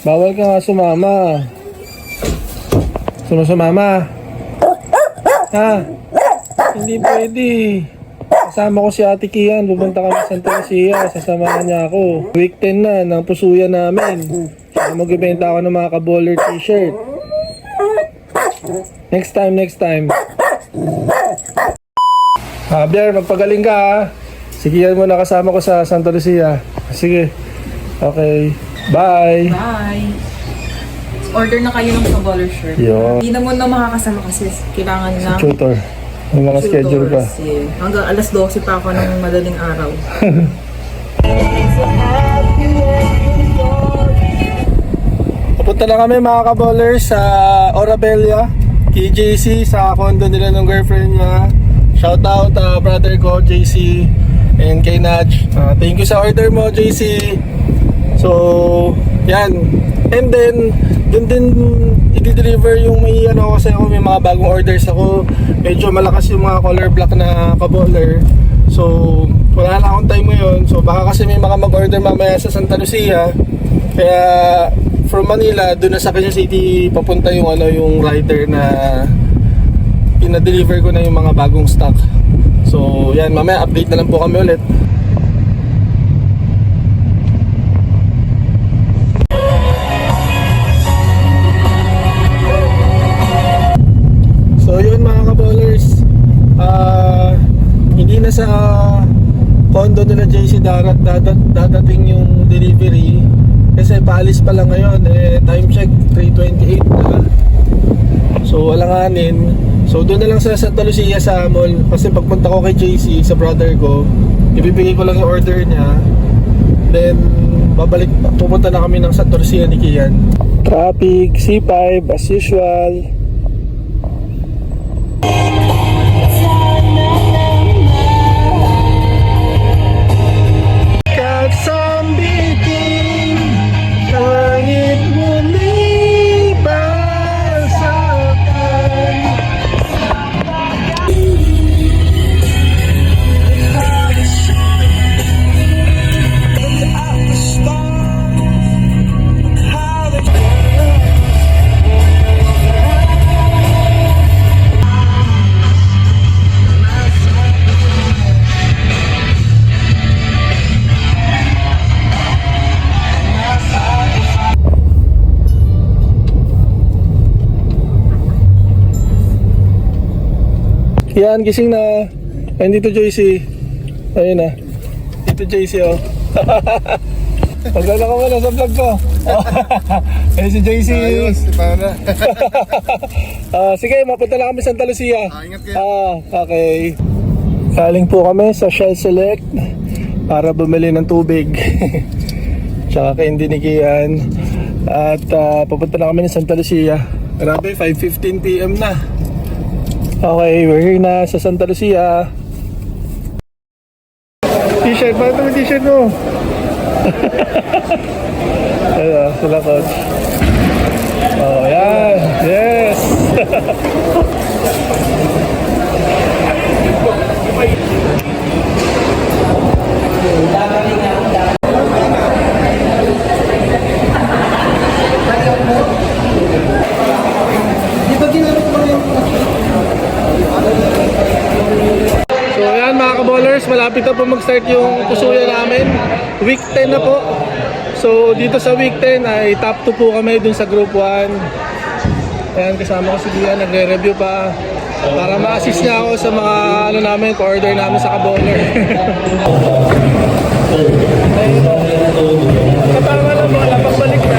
Bawal ka nga sumama. Sumama. Ha? Hindi pwede. Kasama ko si Ate Kian. Pupunta kami sa Santa Lucia. Sasamahan niya ako. Week 10 na ng pusuyan namin. Saka magbibenta ako ng mga kaboller t-shirt. Next time. Javier, magpagaling ka ha. Sige yan muna kasama ko sa Santa Lucia. Sige. Okay. Bye. Bye. Order na kayo ng kaboller shirt. Yun. Hindi naman na makakasama kasi kailangan na Tutor. May mga schedule pa. Hanggang alas 12 pa ako ng madaling araw. Papunta na kami mga kaballers sa Orabella, KJC, sa condo nila ng girlfriend niya. Shout out brother ko, JC, and kay Naj. Thank you sa order mo, JC. So, yan. And then, dun din i-deliver yung may ano kasi ako, may mga bagong orders ako. Medyo malakas yung mga color black na kaboller. So, wala na akong time ngayon. So, baka kasi may mga mag-order mamaya sa Santa Lucia. Kaya, from Manila, doon na sa Quezon City papunta yung ano, yung rider na pina-deliver ko na yung mga bagong stock. So, yan, mamaya update na lang po kami ulit. So yun mga kaballers, hindi na sa condo nila JC dadating yung delivery kasi paalis pa lang ngayon, time check 3:28 na. So alanganin. So doon na lang sa Santa Lucia sa mall kasi pagpunta ko kay JC sa brother ko, ibibigay ko lang yung order niya. Then pupunta na kami ng Santa Lucia ni Kian. Traffic, C5 as usual. Yan, gising na. Ayun dito JC. Ayun na. Dito JC oh. Pagdala ka muna sa vlog ko. Ayun si JC. Ayos, para. Sige, mapunta na kami sa Santa Lucia. Ingat kayo. Okay. Galing po kami sa Shell Select para bumili ng tubig. Tsaka kay Indinikian. At papunta na kami ng Santa Lucia. Grabe, 5:15 PM na. Okay, we're here na sa Santa Lucia. T-shirt, bakit naman t-shirt mo? Ayan, sila coach. Oh, yan. Yes! So ayan mga kaballers, malapit na po mag-start yung pusuyan namin. Week 10 na po. So dito sa week 10 ay top 2 po kami dun sa group 1. Ayan, kasama ko si Gian, nagre-review pa para ma-assist niya ako sa mga ano namin, order namin sa kaballer. Katama na po, pagbalik na.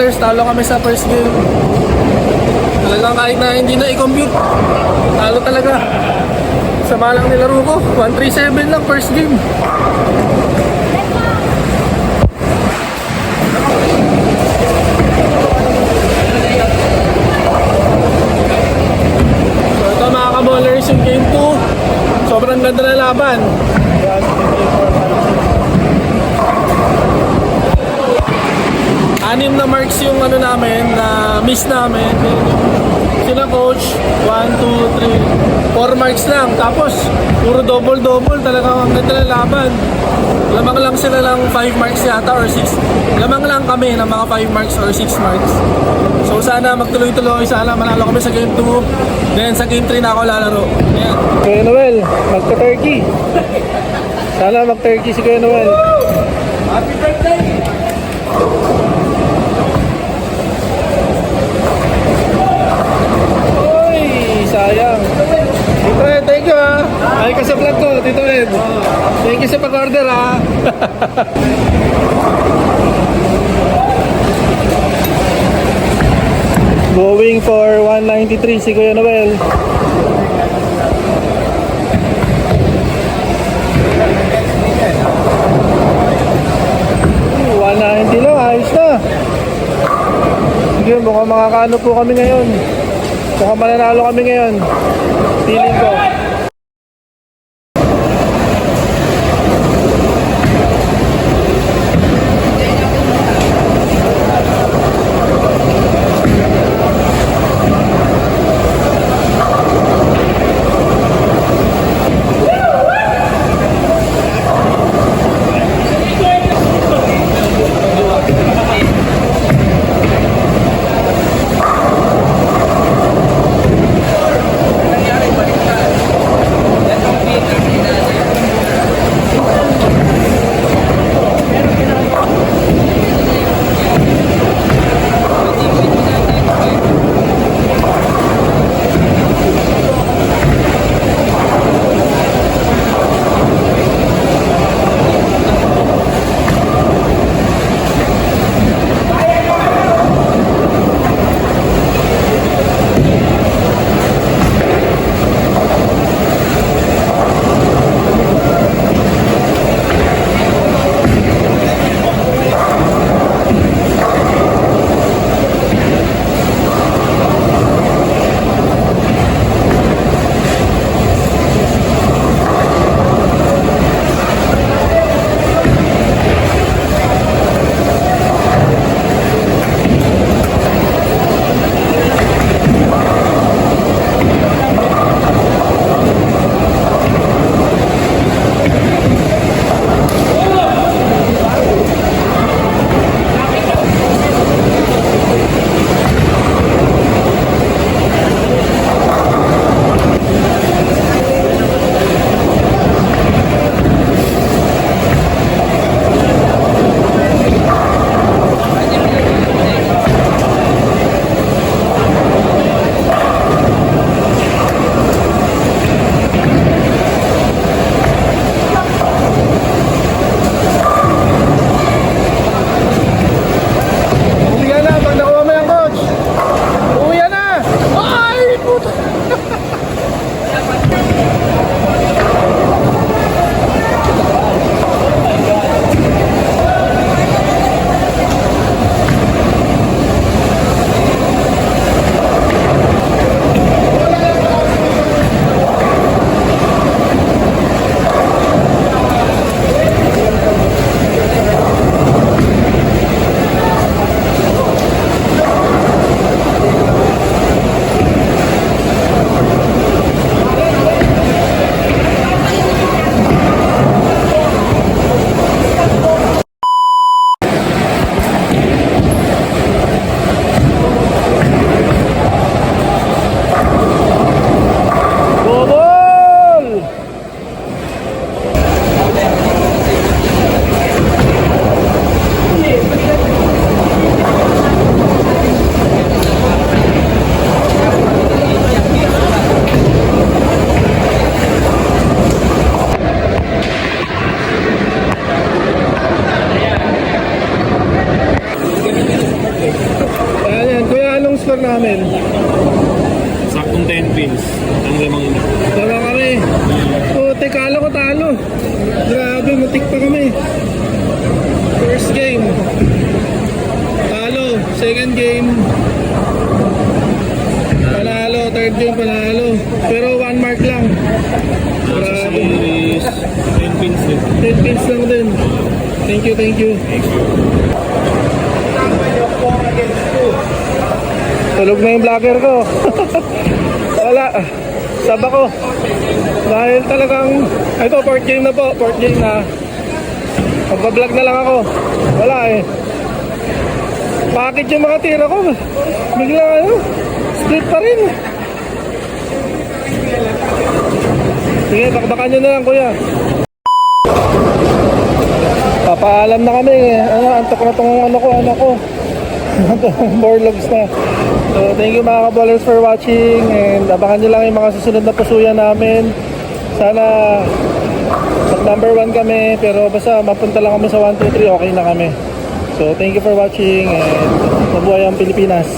ballers, talo kami sa first game. Talagang kahit na hindi na i-compute, talo talaga. Sama lang nilaro ko, 137 lang first game. So ito mga ka-ballers, yung game 2, sobrang ganda na laban. Anim na marks yung ano namin, na miss namin. Sila coach, 1, 2, 3, 4 marks lang. Tapos, puro double-double, talagang ang ganda ng laban. Lamang lang sila lang 5 marks yata or 6. Lamang lang kami ng mga 5 marks or 6 marks. So sana magtuloy-tuloy, sana manalo kami sa game 2. Then sa game 3 na ako lalaro. Ayan. Kuya Noel, magka-turkey. Sana mag-turkey si Kuya Noel. Happy birthday! Sayang. Tito Ed, thank you ha. Ay ka sa vlog ko, Tito Ed. Thank you sa pag-order ha. Going for 193 si Kuya Noel. Ooh, 190 lang, ayos na. Sige, mukhang makakaano po kami ngayon. Mukhang mananalo kami ngayon. Feeling ko. 10 pins din. 10 pins lang din. Thank you, thank you. Tulog na yung vlogger ko. Wala. Saba ko. Dahil talagang, ito, fourth game na po. Fourth game na. Magpa-vlog na lang ako. Wala eh. Package yung mga tira ko. Bigla split pa rin. Sige, bakbakan nyo na lang kuya. Papaalam na kami. Antok na tong anak ko. Borlogs na. So, thank you mga kaballers for watching. And abangan nyo lang yung mga susunod na pusuyan namin. Sana mag number 1 kami. Pero basta mapunta lang kami sa 1, 2, 3. Okay na kami. So, thank you for watching. And mabuhay ang Pilipinas.